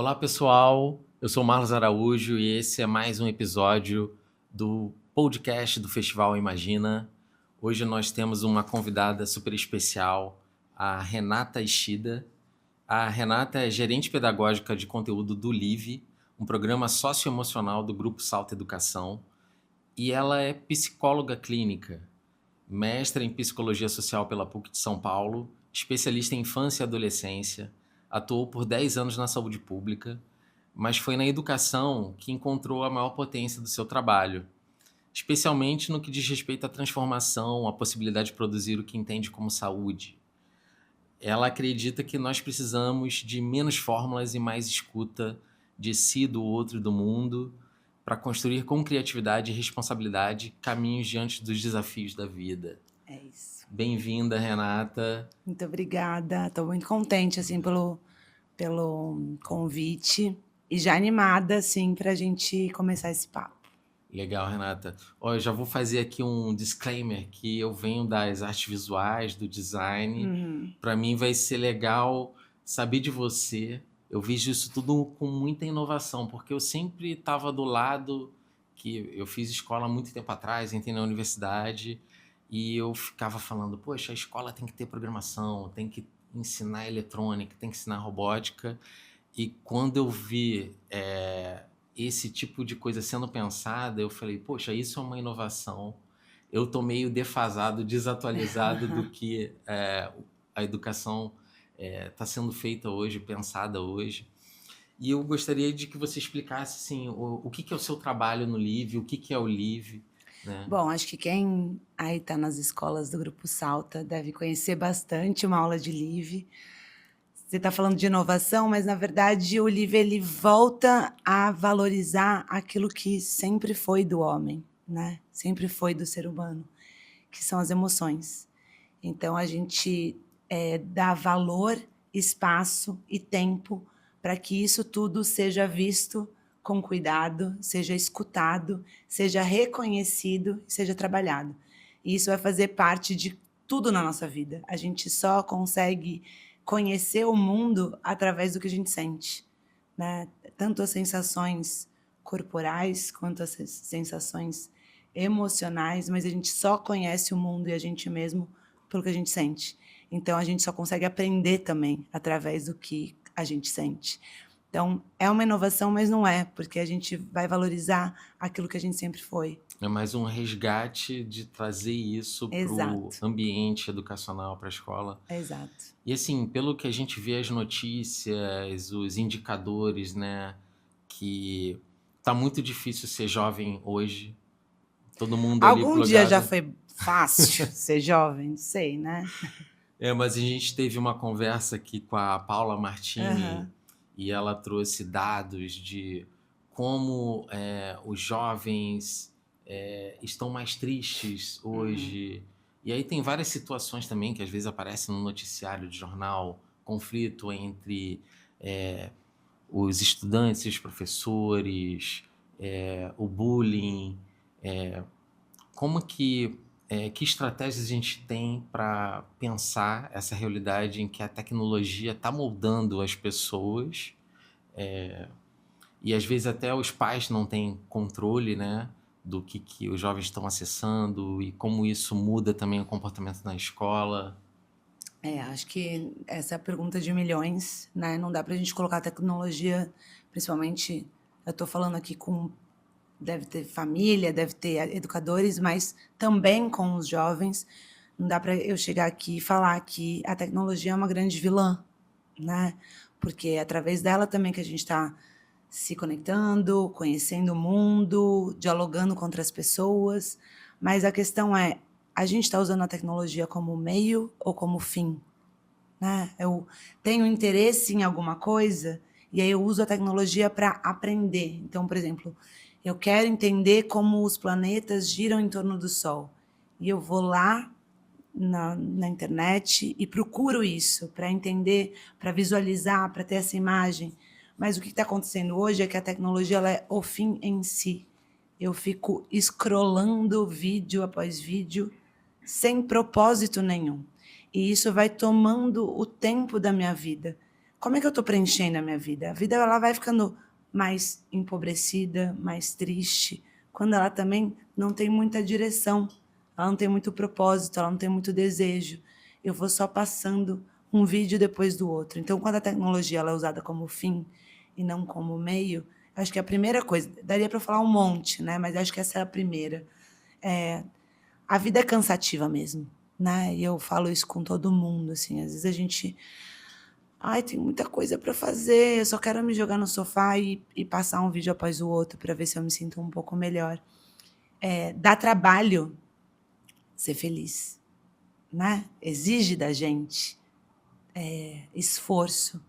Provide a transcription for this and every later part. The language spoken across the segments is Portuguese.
Olá, pessoal. Eu sou o Marlos Araújo e esse é mais um episódio do podcast do Festival Imagina. Hoje nós temos uma convidada super especial, a Renata Ishida. A Renata é gerente pedagógica de conteúdo do LIVE, um programa socioemocional do Grupo Salto Educação, e ela é psicóloga clínica, mestra em psicologia social pela PUC de São Paulo, especialista em infância e adolescência, atuou por 10 anos na saúde pública, mas foi na educação que encontrou a maior potência do seu trabalho, especialmente no que diz respeito à transformação, à possibilidade de produzir o que entende como saúde. Ela acredita que nós precisamos de menos fórmulas e mais escuta de si, do outro e do mundo, para construir com criatividade e responsabilidade caminhos diante dos desafios da vida. É isso. Bem-vinda, Renata. Muito obrigada. Estou muito contente assim, pelo convite e já animada assim, para a gente começar esse papo. Legal, Renata. Eu já vou fazer aqui um disclaimer que eu venho das artes visuais, do design. Para mim vai ser legal saber de você. Eu vejo isso tudo com muita inovação, porque eu sempre estava do lado que eu fiz escola há muito tempo atrás, entrei na universidade e eu ficava falando, poxa, a escola tem que ter programação, tem que ensinar eletrônica, tem que ensinar robótica. E quando eu vi esse tipo de coisa sendo pensada, eu falei, poxa, isso é uma inovação. Eu estou meio defasado, desatualizado do que a educação está sendo feita hoje, pensada hoje. E eu gostaria de que você explicasse assim, o que é o seu trabalho no LIVE, o que é o LIVE, né? Bom, acho que quem aí está nas escolas do Grupo Salta deve conhecer bastante uma aula de LIVE. Você está falando de inovação, mas, na verdade, o LIVE ele volta a valorizar aquilo que sempre foi do homem, né? Sempre foi do ser humano, que são as emoções. Então, a gente dá valor, espaço e tempo para que isso tudo seja visto com cuidado, seja escutado, seja reconhecido, seja trabalhado. E isso vai fazer parte de tudo na nossa vida. A gente só consegue conhecer o mundo através do que a gente sente, né? Tanto as sensações corporais quanto as sensações emocionais, mas a gente só conhece o mundo e a gente mesmo pelo que a gente sente. Então, a gente só consegue aprender também através do que a gente sente. Então, é uma inovação, mas não é, porque a gente vai valorizar aquilo que a gente sempre foi. É mais um resgate de trazer isso para o ambiente educacional, para a escola. Exato. E assim, pelo que a gente vê as notícias, os indicadores, né, que tá muito difícil ser jovem hoje. Todo mundo ali Algum plugado. dia já foi fácil ser jovem, não sei, né? Mas a gente teve uma conversa aqui com a Paula Martini e ela trouxe dados de como os jovens estão mais tristes hoje. E aí tem várias situações também que às vezes aparecem no noticiário de jornal, conflito entre os estudantes e os professores, o bullying. Como que estratégias a gente tem para pensar essa realidade em que a tecnologia está moldando as pessoas e às vezes até os pais não têm controle, né, do que os jovens estão acessando e como isso muda também o comportamento na escola? Acho que essa é a pergunta de milhões, né? Não dá para a gente colocar a tecnologia, principalmente, eu estou falando aqui deve ter família, deve ter educadores, mas também com os jovens. Não dá para eu chegar aqui e falar que a tecnologia é uma grande vilã, né? Porque é através dela também que a gente está se conectando, conhecendo o mundo, dialogando com outras pessoas. Mas a questão é, a gente está usando a tecnologia como meio ou como fim? Né? Eu tenho interesse em alguma coisa e aí eu uso a tecnologia para aprender. Então, por exemplo, eu quero entender como os planetas giram em torno do Sol. E eu vou lá na internet e procuro isso para entender, para visualizar, para ter essa imagem. Mas o que está acontecendo hoje é que a tecnologia ela é o fim em si. Eu fico scrollando vídeo após vídeo sem propósito nenhum. E isso vai tomando o tempo da minha vida. como é que eu estou preenchendo a minha vida? A vida ela vai ficando mais empobrecida, mais triste, quando ela também não tem muita direção, ela não tem muito propósito, ela não tem muito desejo. Eu vou só passando um vídeo depois do outro. Então, quando a tecnologia ela é usada como fim e não como meio, acho que a primeira coisa, daria para falar um monte, né? Mas acho que essa é a primeira. A vida é cansativa mesmo, né? E eu falo isso com todo mundo, assim. Às vezes a gente, ai, tem muita coisa para fazer, eu só quero me jogar no sofá e passar um vídeo após o outro para ver se eu me sinto um pouco melhor. Dá trabalho ser feliz, né? Exige da gente esforço,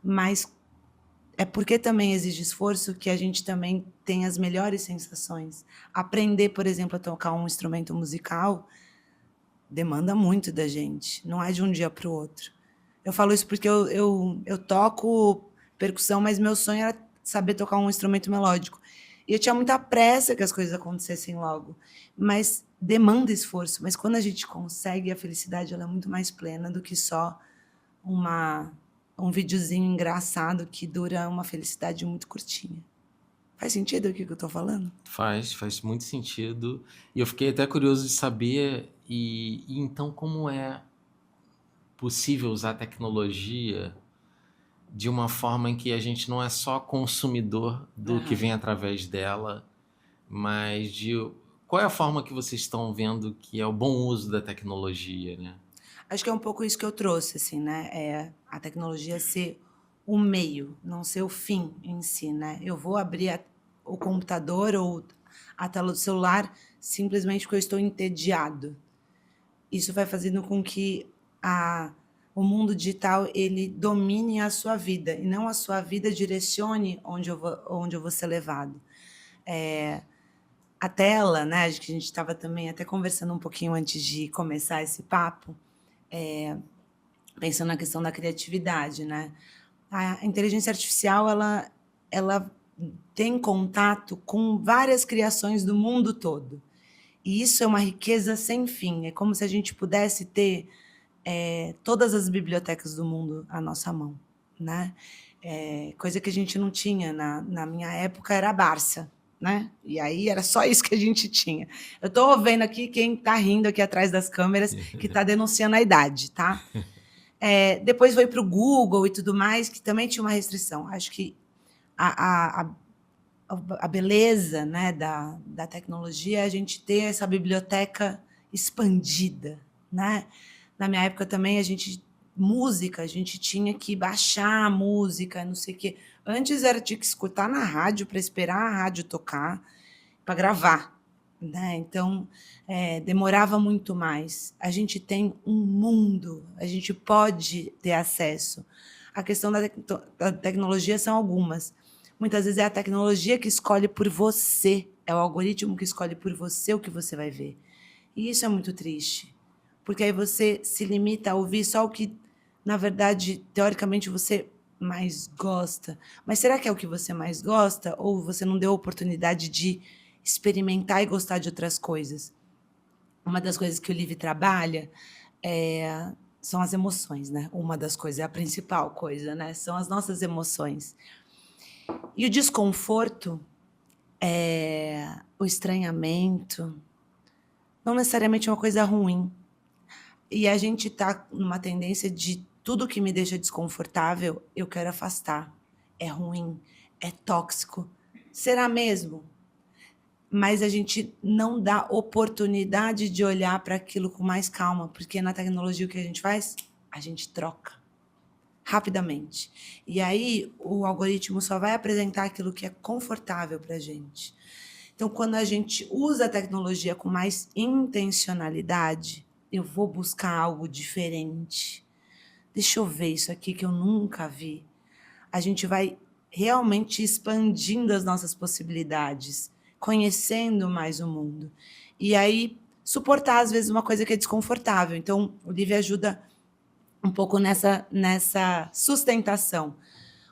mas é porque também exige esforço que a gente também tem as melhores sensações. Aprender, por exemplo, a tocar um instrumento musical demanda muito da gente, não é de um dia para o outro. Eu falo isso porque eu toco percussão, mas meu sonho era saber tocar um instrumento melódico. E eu tinha muita pressa que as coisas acontecessem logo. Mas demanda esforço. Mas quando a gente consegue, a felicidade ela é muito mais plena do que só um videozinho engraçado que dura uma felicidade muito curtinha. Faz sentido o que eu estou falando? Faz muito sentido. E eu fiquei até curioso de saber, e então como é possível usar a tecnologia de uma forma em que a gente não é só consumidor do que vem através dela, mas de qual é a forma que vocês estão vendo que é o bom uso da tecnologia, né? Acho que é um pouco isso que eu trouxe, assim, né? A tecnologia ser o meio, não ser o fim em si, né? Eu vou abrir o computador ou a tela do celular simplesmente porque eu estou entediado. Isso vai fazendo com que o mundo digital ele domine a sua vida e não a sua vida direcione onde eu vou ser levado. A tela, né? Acho que a gente estava também até conversando um pouquinho antes de começar esse papo, pensando na questão da criatividade, né? A inteligência artificial ela tem contato com várias criações do mundo todo. E isso é uma riqueza sem fim. É como se a gente pudesse ter todas as bibliotecas do mundo à nossa mão, né? Coisa que a gente não tinha na minha época era a Barça, né? E aí era só isso que a gente tinha. Eu estou vendo aqui quem está rindo aqui atrás das câmeras, que está denunciando a idade, tá? Depois foi para o Google e tudo mais, que também tinha uma restrição. Acho que a beleza, né, da tecnologia é a gente ter essa biblioteca expandida, né? Na minha época também a gente tinha que baixar a música, não sei o quê. Antes tinha que escutar na rádio para esperar a rádio tocar, para gravar, né? Então demorava muito mais. A gente tem um mundo, a gente pode ter acesso. A questão da tecnologia são algumas. Muitas vezes é a tecnologia que escolhe por você, é o algoritmo que escolhe por você o que você vai ver. E isso é muito triste, porque aí você se limita a ouvir só o que, na verdade, teoricamente, você mais gosta. Mas será que é o que você mais gosta? Ou você não deu a oportunidade de experimentar e gostar de outras coisas? Uma das coisas que o Livre trabalha são as emoções, né? Uma das coisas, é a principal coisa, né? São as nossas emoções. E o desconforto, o estranhamento, não necessariamente é uma coisa ruim. E a gente está numa tendência de tudo que me deixa desconfortável, eu quero afastar. É ruim, é tóxico. Será mesmo? Mas a gente não dá oportunidade de olhar para aquilo com mais calma, porque na tecnologia o que a gente faz? A gente troca rapidamente. E aí o algoritmo só vai apresentar aquilo que é confortável para a gente. Então, quando a gente usa a tecnologia com mais intencionalidade, eu vou buscar algo diferente. Deixa eu ver isso aqui que eu nunca vi. A gente vai realmente expandindo as nossas possibilidades, conhecendo mais o mundo. E aí, suportar, às vezes, uma coisa que é desconfortável. Então, o Livre ajuda um pouco nessa sustentação.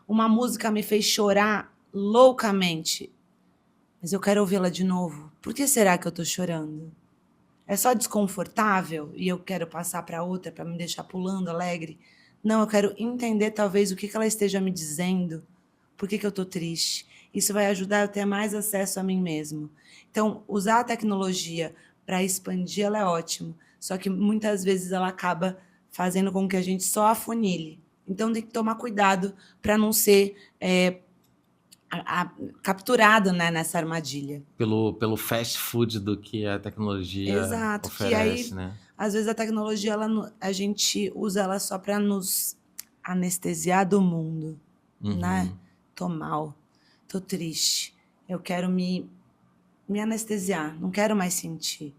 Uma música me fez chorar loucamente, mas eu quero ouvi-la de novo. Por que será que eu estou chorando? É só desconfortável e eu quero passar para outra para me deixar pulando alegre? Não, eu quero entender talvez o que ela esteja me dizendo, por que eu estou triste. Isso vai ajudar eu a ter mais acesso a mim mesmo. Então, usar a tecnologia para expandir, ela é ótimo. Só que muitas vezes ela acaba fazendo com que a gente só afunile. Então, tem que tomar cuidado para não ser capturado, né, nessa armadilha. Pelo fast food do que a tecnologia Exato, que oferece, aí, né? às vezes, a tecnologia, a gente usa ela só para nos anestesiar do mundo, né? Tô mal, tô triste, eu quero me anestesiar, não quero mais sentir.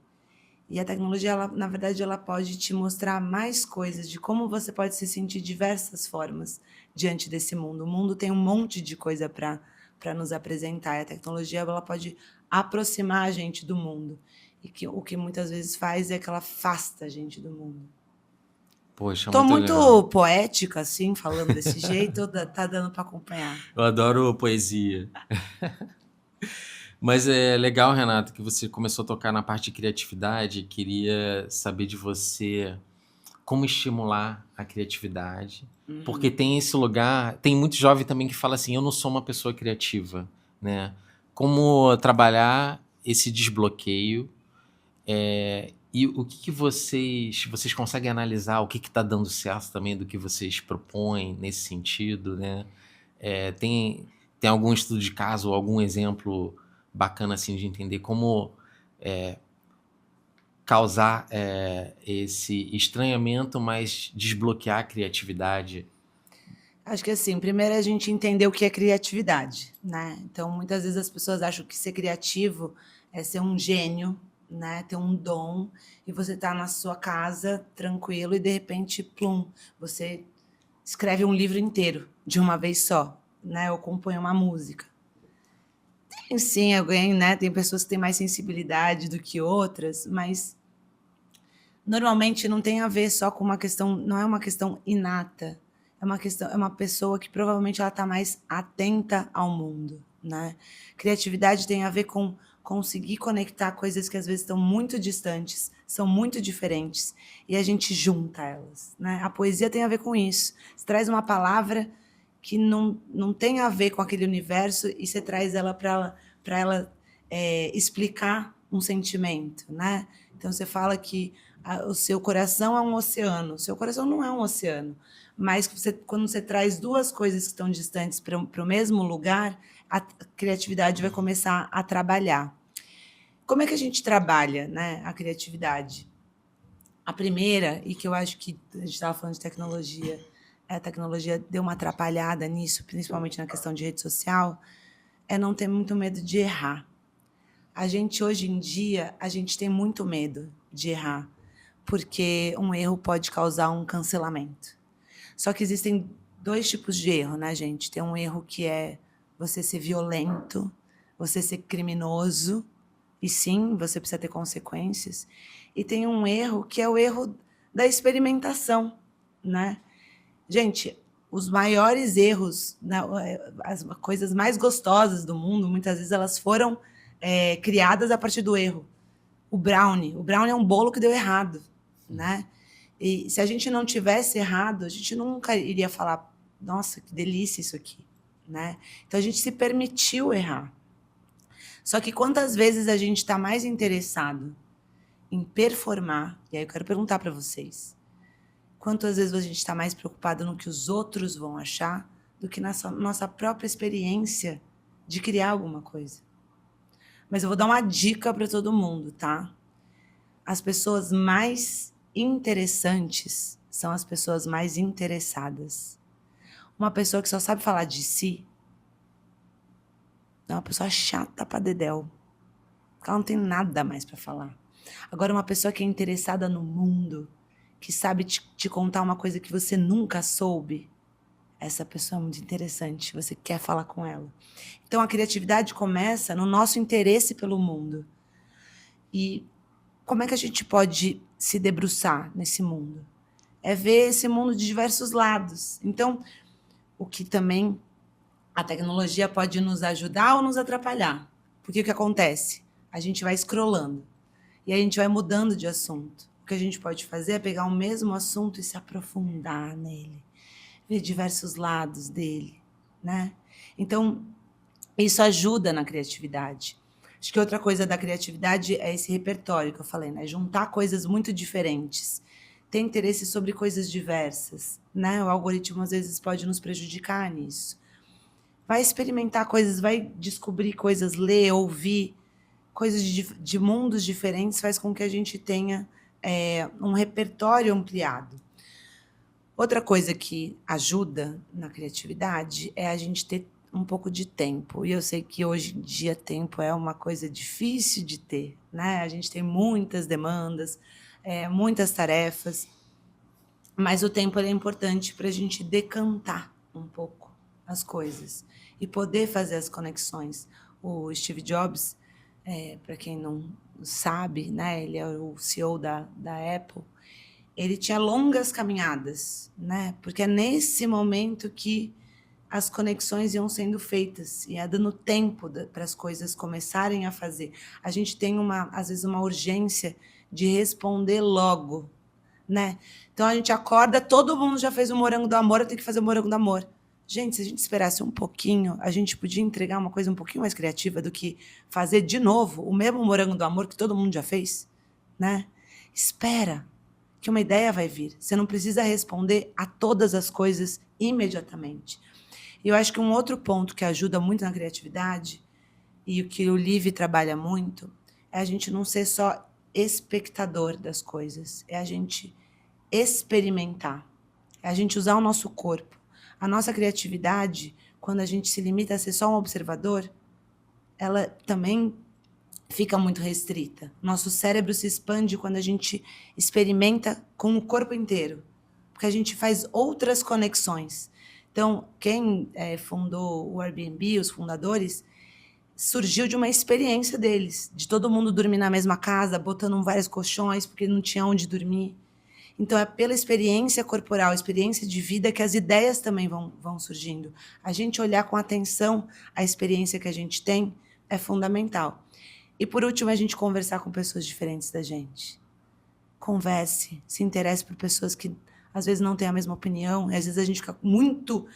E a tecnologia, ela, na verdade, ela pode te mostrar mais coisas de como você pode se sentir de diversas formas diante desse mundo. O mundo tem um monte de coisa para nos apresentar. E a tecnologia, ela pode aproximar a gente do mundo. E o que muitas vezes faz é que ela afasta a gente do mundo. Poxa, Tô muito muito legal. poética, assim, falando desse jeito, tá dando para acompanhar. Eu adoro poesia. Mas é legal, Renato, que você começou a tocar na parte de criatividade. Queria saber de você como estimular a criatividade. Porque tem esse lugar, tem muito jovem também que fala assim, eu não sou uma pessoa criativa, né? Como trabalhar esse desbloqueio e o que vocês conseguem analisar o que está dando certo também do que vocês propõem nesse sentido, né? Tem algum estudo de caso ou algum exemplo bacana assim de entender como causar esse estranhamento, mas desbloquear a criatividade? Acho que assim, primeiro a gente entender o que é criatividade, né? Então, muitas vezes as pessoas acham que ser criativo é ser um gênio, né? Ter um dom e você tá na sua casa tranquilo e de repente, plum, você escreve um livro inteiro de uma vez só, né? Ou compõe uma música. Tem sim alguém, né? Tem pessoas que têm mais sensibilidade do que outras, mas normalmente não tem a ver só com uma questão, não é uma questão inata, é uma pessoa que provavelmente ela está mais atenta ao mundo, né? Criatividade tem a ver com conseguir conectar coisas que às vezes estão muito distantes, são muito diferentes, e a gente junta elas, né? A poesia tem a ver com isso. Você traz uma palavra que não tem a ver com aquele universo e você traz ela para ela explicar um sentimento, né? Então você fala que o seu coração é um oceano. O seu coração não é um oceano. Mas quando você traz duas coisas que estão distantes para o mesmo lugar, a criatividade vai começar a trabalhar. Como é que a gente trabalha, né, a criatividade? A primeira, e que eu acho que a gente estava falando de tecnologia, a tecnologia deu uma atrapalhada nisso, principalmente na questão de rede social, é não ter muito medo de errar. A gente, hoje em dia, a gente tem muito medo de errar, porque um erro pode causar um cancelamento. Só que existem dois tipos de erro, né, gente? Tem um erro que é você ser violento, você ser criminoso, e sim, você precisa ter consequências. E tem um erro que é o erro da experimentação, né? Gente, os maiores erros, né, as coisas mais gostosas do mundo, muitas vezes elas foram criadas a partir do erro. O brownie é um bolo que deu errado, né? E se a gente não tivesse errado, a gente nunca iria falar, nossa, que delícia isso aqui, né? Então a gente se permitiu errar. Só que quantas vezes a gente está mais interessado em performar, e aí eu quero perguntar para vocês, quantas vezes a gente está mais preocupado no que os outros vão achar do que na nossa própria experiência de criar alguma coisa? Mas eu vou dar uma dica para todo mundo, tá? As pessoas mais interessantes são as pessoas mais interessadas. Uma pessoa que só sabe falar de si é uma pessoa chata pra dedéu. Ela não tem nada mais para falar. Agora, uma pessoa que é interessada no mundo, que sabe te contar uma coisa que você nunca soube, essa pessoa é muito interessante, você quer falar com ela. Então, a criatividade começa no nosso interesse pelo mundo. E como é que a gente pode se debruçar nesse mundo? É ver esse mundo de diversos lados. Então, o que também a tecnologia pode nos ajudar ou nos atrapalhar. Porque o que acontece? A gente vai scrollando e a gente vai mudando de assunto. O que a gente pode fazer é pegar o mesmo assunto e se aprofundar nele. ver diversos lados dele, né? Então, isso ajuda na criatividade. Acho que outra coisa da criatividade é esse repertório que eu falei, né? Juntar coisas muito diferentes. Ter interesse sobre coisas diversas, né? O algoritmo às vezes pode nos prejudicar nisso. Vai experimentar coisas, vai descobrir coisas, ler, ouvir coisas de mundos diferentes, faz com que a gente tenha um repertório ampliado. Outra coisa que ajuda na criatividade é a gente ter um pouco de tempo. E eu sei que hoje em dia tempo é uma coisa difícil de ter, né? A gente tem muitas demandas, muitas tarefas, mas o tempo é importante para a gente decantar um pouco as coisas e poder fazer as conexões. O Steve Jobs, para quem não sabe, né? Ele é o CEO da Apple. Ele tinha longas caminhadas, né? Porque é nesse momento que as conexões iam sendo feitas, ia dando tempo para as coisas começarem a fazer. A gente tem, às vezes, uma urgência de responder logo, né? Então, a gente acorda, todo mundo já fez o morango do amor, eu tenho que fazer o morango do amor. Gente, se a gente esperasse um pouquinho, a gente podia entregar uma coisa um pouquinho mais criativa do que fazer de novo o mesmo morango do amor que todo mundo já fez, né? Espera, que uma ideia vai vir. Você não precisa responder a todas as coisas imediatamente. E eu acho que um outro ponto que ajuda muito na criatividade, e o que o Live trabalha muito, é a gente não ser só espectador das coisas, é a gente experimentar, é a gente usar o nosso corpo. A nossa criatividade, quando a gente se limita a ser só um observador, ela também fica muito restrita. Nosso cérebro se expande quando a gente experimenta com o corpo inteiro, porque a gente faz outras conexões. Então, quem fundou o Airbnb, os fundadores, surgiu de uma experiência deles, de todo mundo dormir na mesma casa, botando vários colchões, porque não tinha onde dormir. Então, é pela experiência corporal, experiência de vida, que as ideias também vão surgindo. A gente olhar com atenção a experiência que a gente tem é fundamental. E, por último, a gente conversar com pessoas diferentes da gente. Converse, se interesse por pessoas que, às vezes, não têm a mesma opinião. E, às vezes, a gente fica muito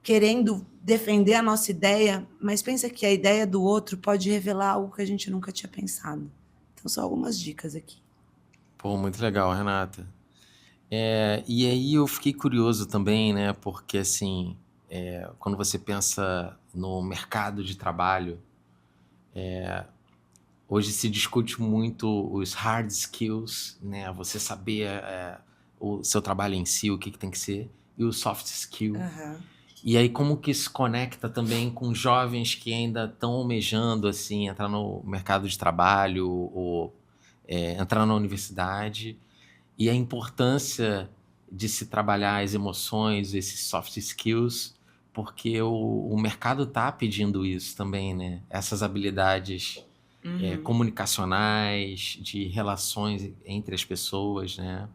querendo defender a nossa ideia, mas pensa que a ideia do outro pode revelar algo que a gente nunca tinha pensado. Então, são algumas dicas aqui. Pô, muito legal, Renata. E aí eu fiquei curioso também, né? Porque, assim, quando você pensa no mercado de trabalho, hoje se discute muito os hard skills, né? Você saber o seu trabalho em si, o que tem que ser, e o soft skill. Uhum. E aí como que isso conecta também com jovens que ainda estão almejando, assim, entrar no mercado de trabalho ou entrar na universidade, e a importância de se trabalhar as emoções, esses soft skills, porque o mercado está pedindo isso também, né? Essas habilidades comunicacionais, de relações entre as pessoas, né?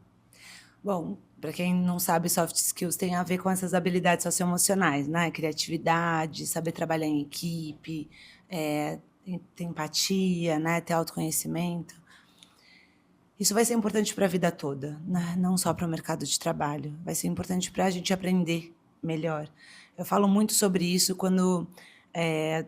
Bom, para quem não sabe, soft skills tem a ver com essas habilidades socioemocionais, né? Criatividade, saber trabalhar em equipe, ter empatia, né? Ter autoconhecimento. Isso vai ser importante para a vida toda, né? Não só para o mercado de trabalho. Vai ser importante para a gente aprender melhor. Eu falo muito sobre isso quando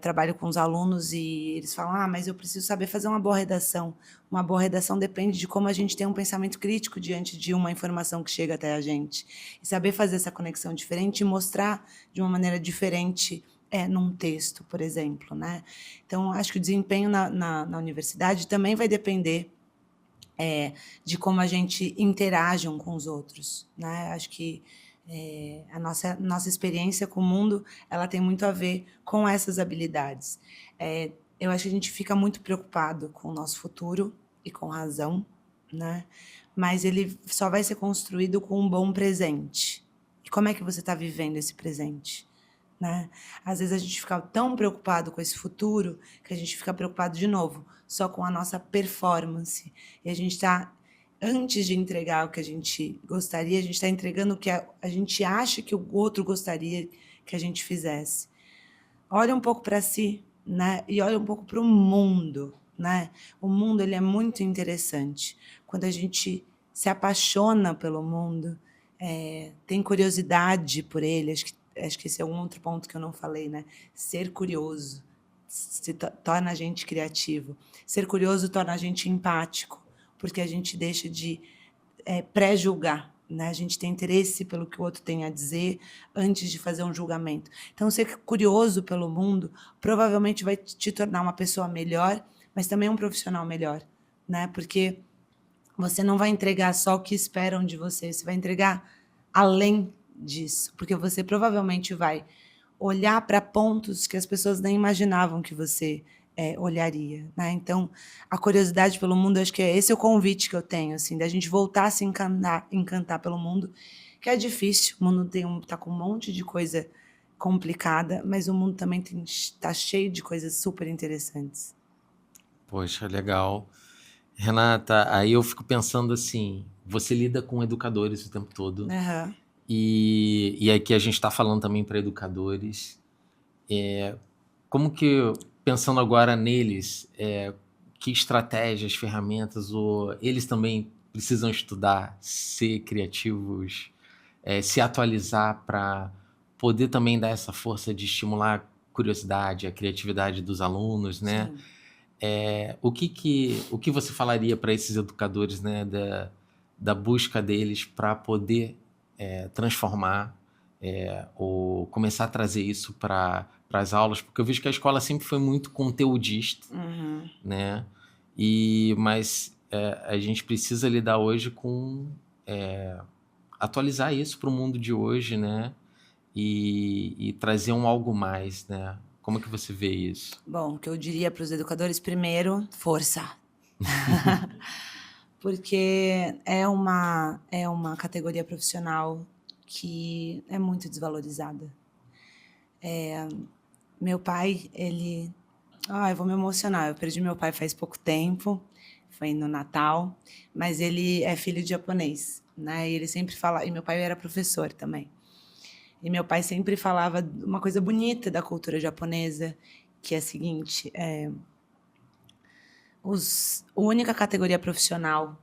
trabalho com os alunos e eles falam: mas eu preciso saber fazer uma boa redação. Uma boa redação depende de como a gente tem um pensamento crítico diante de uma informação que chega até a gente. E saber fazer essa conexão diferente e mostrar de uma maneira diferente num texto, por exemplo, né? Então, acho que o desempenho na universidade também vai depender de como a gente interage um com os outros, né? Acho que a nossa experiência com o mundo, ela tem muito a ver com essas habilidades. Eu acho que a gente fica muito preocupado com o nosso futuro, e com razão, né? Mas ele só vai ser construído com um bom presente. E como é que você está vivendo esse presente? Né? Às vezes a gente fica tão preocupado com esse futuro que a gente fica preocupado de novo só com a nossa performance, e a gente está, antes de entregar o que a gente gostaria, a gente está entregando o que a gente acha que o outro gostaria que a gente fizesse. Olha um pouco para si, né? E olha um pouco para o mundo, né? O mundo, ele é muito interessante. Quando a gente se apaixona pelo mundo, tem curiosidade por ele, acho que esse é um outro ponto que eu não falei, né? Ser curioso torna a gente criativo. Ser curioso torna a gente empático, porque a gente deixa de pré-julgar, né? A gente tem interesse pelo que o outro tem a dizer antes de fazer um julgamento. Então, ser curioso pelo mundo provavelmente vai te tornar uma pessoa melhor, mas também um profissional melhor, né? Porque você não vai entregar só o que esperam de você, você vai entregar além disso, porque você provavelmente vai olhar para pontos que as pessoas nem imaginavam que você olharia, né? Então, a curiosidade pelo mundo, acho que esse é o convite que eu tenho, assim, da gente voltar a se encantar pelo mundo, que é difícil, o mundo tá com um monte de coisa complicada, mas o mundo também tá cheio de coisas super interessantes. Poxa, legal. Renata, aí eu fico pensando assim, você lida com educadores o tempo todo, Aham. e aqui a gente está falando também para educadores. Como que, pensando agora neles, que estratégias, ferramentas, ou eles também precisam estudar, ser criativos, se atualizar para poder também dar essa força de estimular a curiosidade, a criatividade dos alunos, né? Sim. O que você falaria para esses educadores, né, da busca deles para poder transformar ou começar a trazer isso para as aulas? Porque eu vejo que a escola sempre foi muito conteudista, Uhum. né? Mas a gente precisa lidar hoje com atualizar isso para o mundo de hoje, né? E trazer um algo mais, né? Como é que você vê isso? Bom, o que eu diria para os educadores, primeiro, força. Porque é uma categoria profissional que é muito desvalorizada. Meu pai, ele... eu vou me emocionar. Eu perdi meu pai faz pouco tempo, foi no Natal, mas ele é filho de japonês, né? E ele sempre fala... E meu pai era professor também. E meu pai sempre falava uma coisa bonita da cultura japonesa, que é a seguinte: a única categoria profissional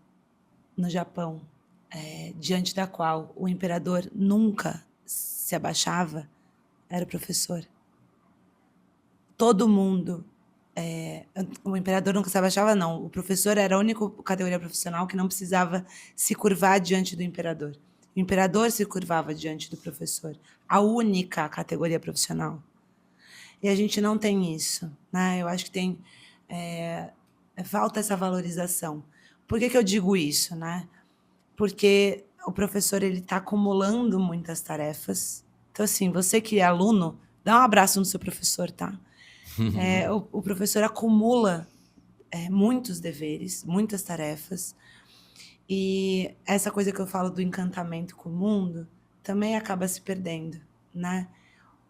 no Japão diante da qual o imperador nunca se abaixava era o professor. Todo mundo... o imperador nunca se abaixava, não. O professor era a única categoria profissional que não precisava se curvar diante do imperador. O imperador se curvava diante do professor. A única categoria profissional. E a gente não tem isso, né? Eu acho que tem... falta essa valorização. Por que eu digo isso, né? Porque o professor ele está acumulando muitas tarefas. Então, assim, você que é aluno, dá um abraço no seu professor, tá? O professor acumula muitos deveres, muitas tarefas. E essa coisa que eu falo do encantamento com o mundo também acaba se perdendo, né?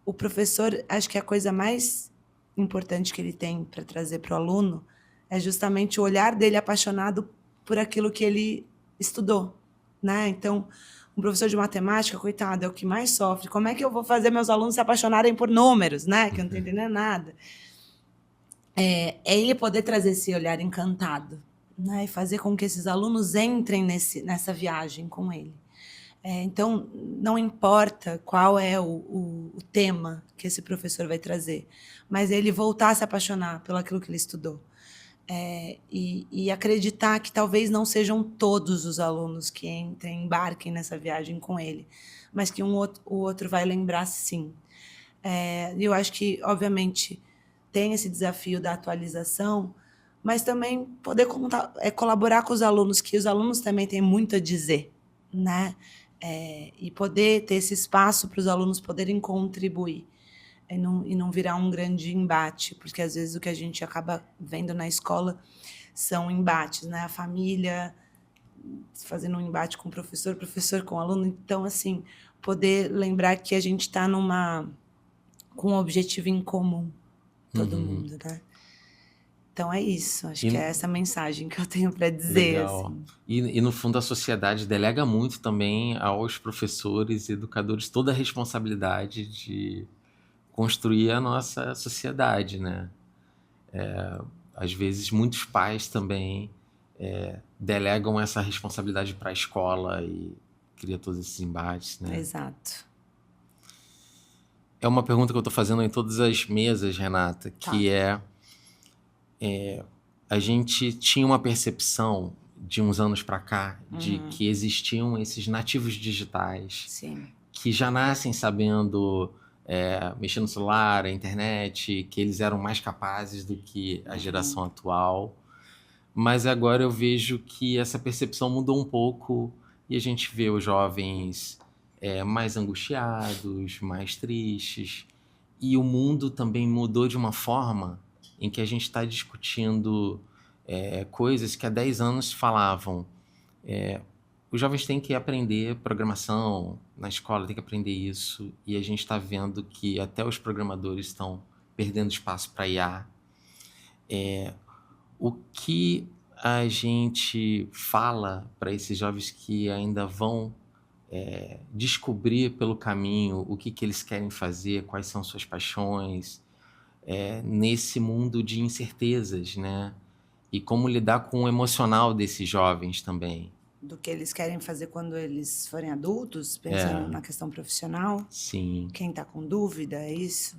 O professor, acho que a coisa mais importante que ele tem para trazer para o aluno é justamente o olhar dele apaixonado por aquilo que ele estudou, né? Então, um professor de matemática, coitado, é o que mais sofre. Como é que eu vou fazer meus alunos se apaixonarem por números, né? Que eu não estou entendendo nada. É ele poder trazer esse olhar encantado, né? E fazer com que esses alunos entrem nessa viagem com ele. Então, não importa qual é o tema que esse professor vai trazer, mas ele voltar a se apaixonar pelo aquilo que ele estudou. E acreditar que talvez não sejam todos os alunos que embarquem nessa viagem com ele, mas que o outro vai lembrar sim. Eu acho que, obviamente, tem esse desafio da atualização, mas também poder colaborar com os alunos, que os alunos também têm muito a dizer, né? E poder ter esse espaço para os alunos poderem contribuir e não virar um grande embate, porque às vezes o que a gente acaba vendo na escola são embates, né? A família fazendo um embate com o professor com o aluno. Então, assim, poder lembrar que a gente está com um objetivo em comum, todo mundo, né? Então é isso, acho que é essa mensagem que eu tenho para dizer. Legal. Assim. E no fundo a sociedade delega muito também aos professores e educadores toda a responsabilidade de construir a nossa sociedade, né? Às vezes muitos pais também delegam essa responsabilidade para a escola e cria todos esses embates, né? Exato. É uma pergunta que eu estou fazendo em todas as mesas, Renata, que a gente tinha uma percepção de uns anos para cá de que existiam esses nativos digitais Sim. que já nascem sabendo mexer no celular, a internet, que eles eram mais capazes do que a geração atual. Mas agora eu vejo que essa percepção mudou um pouco e a gente vê os jovens mais angustiados, mais tristes. E o mundo também mudou de uma forma em que a gente está discutindo coisas que há 10 anos falavam. Os jovens têm que aprender programação na escola, tem que aprender isso. E a gente está vendo que até os programadores estão perdendo espaço para IA. O que a gente fala para esses jovens que ainda vão descobrir pelo caminho o que eles querem fazer, quais são suas paixões, nesse mundo de incertezas, né? E como lidar com o emocional desses jovens também. Do que eles querem fazer quando eles forem adultos, pensando na questão profissional? Sim. Quem está com dúvida, é isso?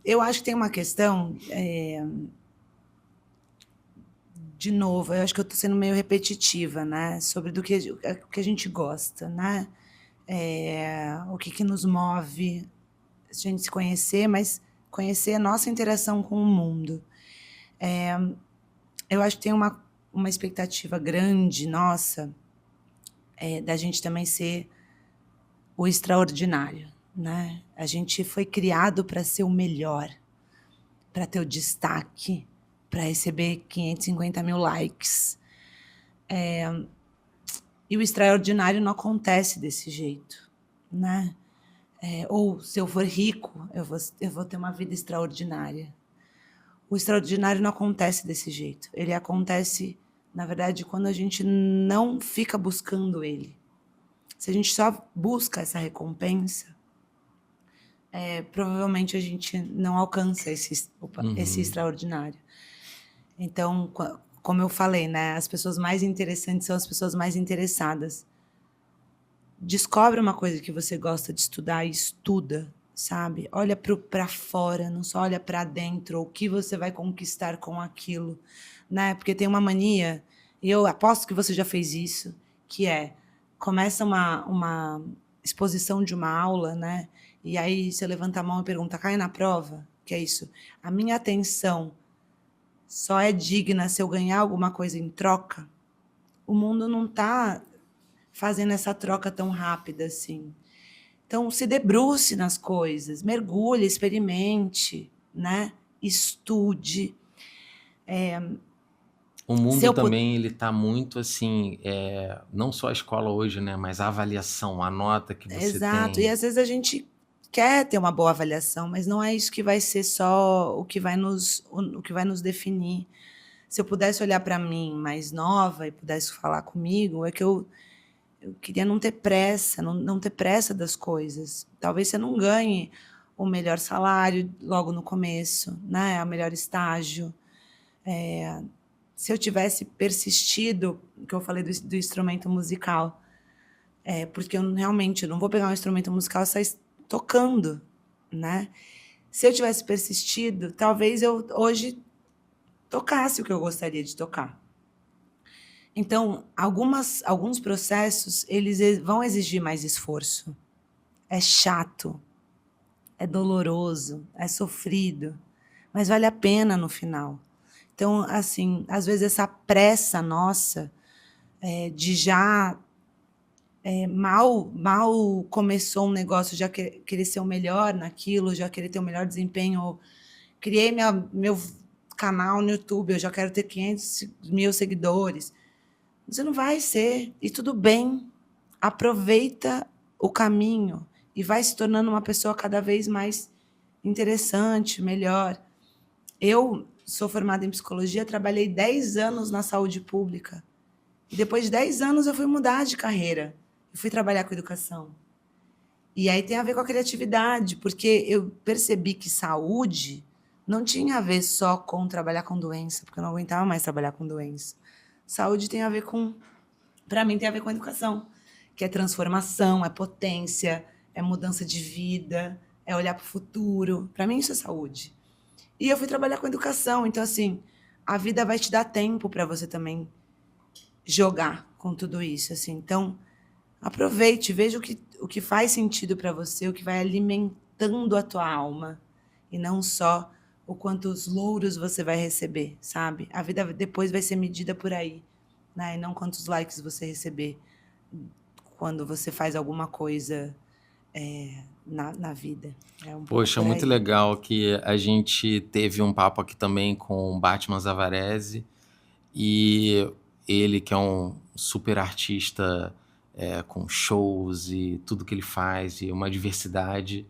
Eu acho que tem uma questão... De novo, eu acho que eu estou sendo meio repetitiva, né? Sobre o que a gente gosta, né? O que nos move, a gente se conhecer, mas conhecer a nossa interação com o mundo. Eu acho que tem uma expectativa grande nossa da gente também ser o extraordinário, né? A gente foi criado para ser o melhor, para ter o destaque, para receber 550 mil likes. E o extraordinário não acontece desse jeito, né? Ou, se eu for rico, eu vou ter uma vida extraordinária. O extraordinário não acontece desse jeito. Ele acontece, na verdade, quando a gente não fica buscando ele. Se a gente só busca essa recompensa, provavelmente a gente não alcança esse extraordinário. Então, como eu falei, né, as pessoas mais interessantes são as pessoas mais interessadas. Descobre uma coisa que você gosta de estudar e estuda, sabe? Olha para fora, não só olha para dentro, o que você vai conquistar com aquilo, né? Porque tem uma mania, e eu aposto que você já fez isso, que começa uma exposição de uma aula, né? E aí você levanta a mão e pergunta, cai na prova? Que é isso? A minha atenção só é digna se eu ganhar alguma coisa em troca? O mundo não está fazendo essa troca tão rápida assim. Então, se debruce nas coisas, mergulhe, experimente, né? Estude. O mundo também ele está muito assim, não só a escola hoje, né? Mas a avaliação, a nota que você Exato. tem. E às vezes a gente quer ter uma boa avaliação, mas não é isso que vai ser só o que vai nos definir. Se eu pudesse olhar para mim mais nova e pudesse falar comigo, é que eu queria não ter pressa, não ter pressa das coisas. Talvez você não ganhe o melhor salário logo no começo, né? O melhor estágio. Se eu tivesse persistido, que eu falei do instrumento musical, porque eu realmente não vou pegar um instrumento musical e sair tocando, né? Se eu tivesse persistido, talvez eu hoje tocasse o que eu gostaria de tocar. Então, alguns processos, eles vão exigir mais esforço. É chato, é doloroso, é sofrido, mas vale a pena no final. Então, assim, às vezes essa pressa nossa de já mal começou um negócio, já querer ser o melhor naquilo, já querer ter o melhor desempenho. Criei meu canal no YouTube, eu já quero ter 500 mil seguidores. Você não vai ser, e tudo bem. Aproveita o caminho e vai se tornando uma pessoa cada vez mais interessante, melhor. Eu sou formada em psicologia, trabalhei 10 anos na saúde pública. E depois de 10 anos eu fui mudar de carreira. Eu fui trabalhar com educação. E aí tem a ver com a criatividade, porque eu percebi que saúde não tinha a ver só com trabalhar com doença, porque eu não aguentava mais trabalhar com doença. Saúde tem a ver com para mim tem a ver com educação, que é transformação, é potência, é mudança de vida, é olhar para o futuro. Para mim isso é saúde. E eu fui trabalhar com educação, então assim, a vida vai te dar tempo para você também jogar com tudo isso, assim. Então, aproveite, veja o que faz sentido para você, o que vai alimentando a tua alma e não só o quantos louros você vai receber, sabe? A vida depois vai ser medida por aí, né? E não quantos likes você receber quando você faz alguma coisa na vida. É um pouco Poxa, por muito aí. legal que a gente teve um papo aqui também com o Batman Zavarese e ele que é um super artista com shows e tudo que ele faz e uma diversidade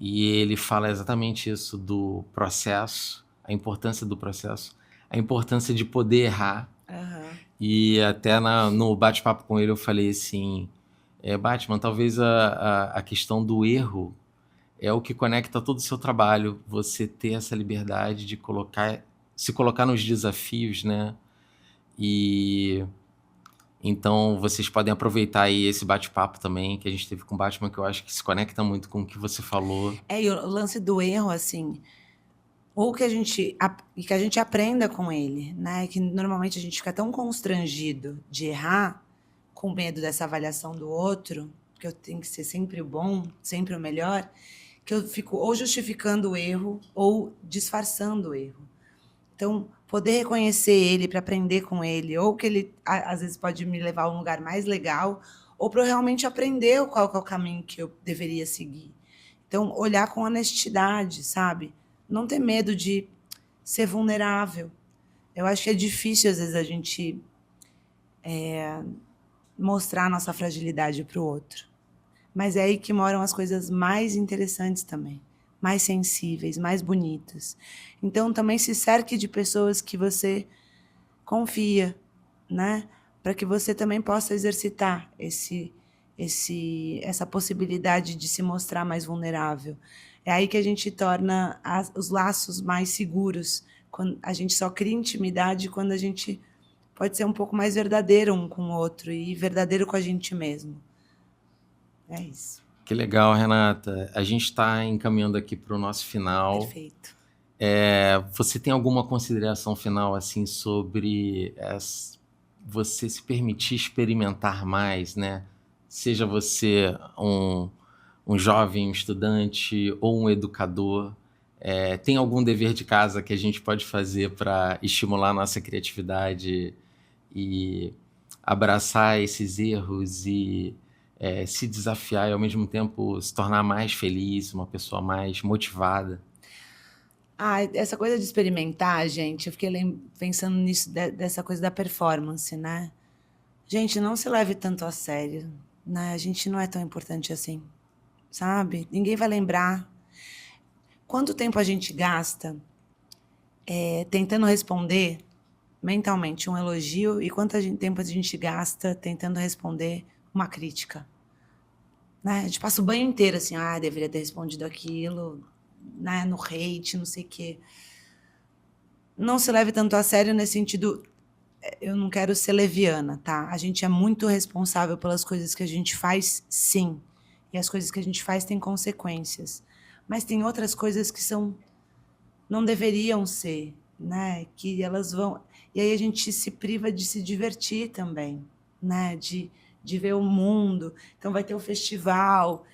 e ele fala exatamente isso do processo, a importância do processo, a importância de poder errar Aham. e até no bate-papo com ele eu falei assim, Batman, talvez a questão do erro é o que conecta todo o seu trabalho, você ter essa liberdade de se colocar nos desafios, né? E então vocês podem aproveitar aí esse bate-papo também que a gente teve com o Batman, que eu acho que se conecta muito com o que você falou. E o lance do erro, assim, ou que que a gente aprenda com ele, né? Que normalmente a gente fica tão constrangido de errar, com medo dessa avaliação do outro, que eu tenho que ser sempre o bom, sempre o melhor, que eu fico ou justificando o erro ou disfarçando o erro. Então, poder reconhecer ele para aprender com ele, ou que ele às vezes pode me levar a um lugar mais legal, ou para eu realmente aprender qual que é o caminho que eu deveria seguir. Então, olhar com honestidade, sabe? Não ter medo de ser vulnerável. Eu acho que é difícil, às vezes, a gente mostrar a nossa fragilidade para o outro. Mas é aí que moram as coisas mais interessantes também, mais sensíveis, mais bonitas. Então, também se cerque de pessoas que você confia, né? Para que você também possa exercitar essa possibilidade de se mostrar mais vulnerável. É aí que a gente torna os laços mais seguros. Quando a gente só cria intimidade quando a gente pode ser um pouco mais verdadeiro um com o outro e verdadeiro com a gente mesmo. É isso. Que legal, Renata. A gente está encaminhando aqui para o nosso final. Perfeito. Você tem alguma consideração final assim sobre você se permitir experimentar mais, né? Seja você um jovem, um estudante ou um educador, tem algum dever de casa que a gente pode fazer para estimular a nossa criatividade e abraçar esses erros e se desafiar e ao mesmo tempo se tornar mais feliz, uma pessoa mais motivada? Essa coisa de experimentar, gente, eu fiquei pensando nisso, dessa coisa da performance, né? Gente, não se leve tanto a sério, né? A gente não é tão importante assim, sabe? Ninguém vai lembrar. Quanto tempo a gente gasta tentando responder mentalmente um elogio e tempo a gente gasta tentando responder uma crítica, né? A gente passa o banho inteiro assim, deveria ter respondido aquilo, né? No hate, não sei o quê. Não se leve tanto a sério nesse sentido. Eu não quero ser leviana, tá? A gente é muito responsável pelas coisas que a gente faz, sim. E as coisas que a gente faz têm consequências. Mas tem outras coisas que não deveriam ser, né? Que elas vão... E aí a gente se priva de se divertir também, né? De ver o mundo. Então vai ter o festival...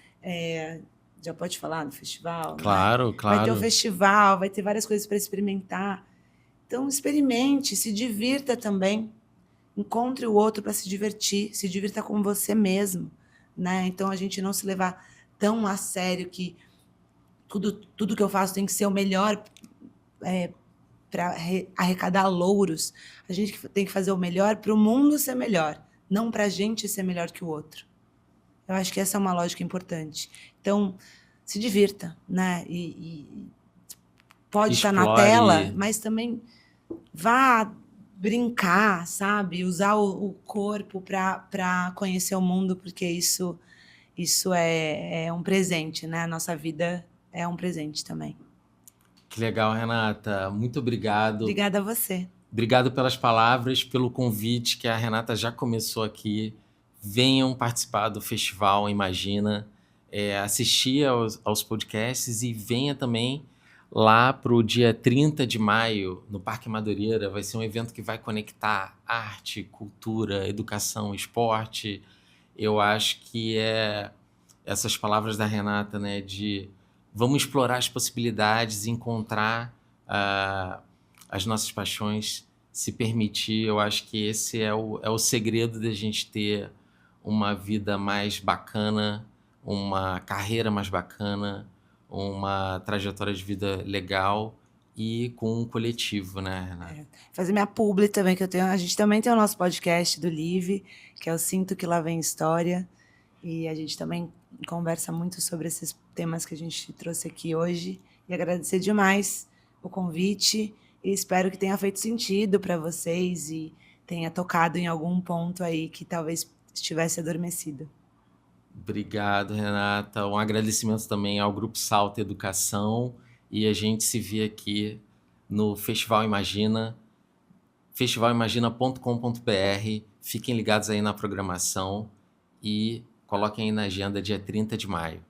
Já pode falar no festival? Claro, né? Vai ter o claro. festival, vai ter várias coisas para experimentar. Então, experimente, se divirta também. Encontre o outro para se divirta com você mesmo, né? Então, a gente não se levar tão a sério que tudo que eu faço tem que ser o melhor para arrecadar louros. A gente tem que fazer o melhor para o mundo ser melhor, não para a gente ser melhor que o outro. Eu acho que essa é uma lógica importante. Então, se divirta, né? E pode estar na tela, mas também vá brincar, sabe? Usar o corpo para conhecer o mundo, porque isso é um presente, né? A nossa vida é um presente também. Que legal, Renata. Muito obrigado. Obrigada a você. Obrigado pelas palavras, pelo convite que a Renata já começou aqui. Venham participar do Festival Imagina, assistir aos podcasts e venha também lá para o dia 30 de maio, no Parque Madureira. Vai ser um evento que vai conectar arte, cultura, educação, esporte. Eu acho que essas palavras da Renata, né, de vamos explorar as possibilidades, encontrar as nossas paixões, se permitir. Eu acho que esse é o segredo da gente ter uma vida mais bacana, uma carreira mais bacana, uma trajetória de vida legal e com um coletivo, né, Renata? Fazer minha publi também, a gente também tem o nosso podcast do Live, que é o Sinto Que Lá Vem História, e a gente também conversa muito sobre esses temas que a gente trouxe aqui hoje, e agradecer demais o convite, e espero que tenha feito sentido para vocês e tenha tocado em algum ponto aí que talvez estivesse adormecido. Obrigado, Renata. Um agradecimento também ao Grupo Salto Educação, e a gente se vê aqui no Festival Imagina, festivalimagina.com.br. Fiquem ligados aí na programação e coloquem aí na agenda dia 30 de maio.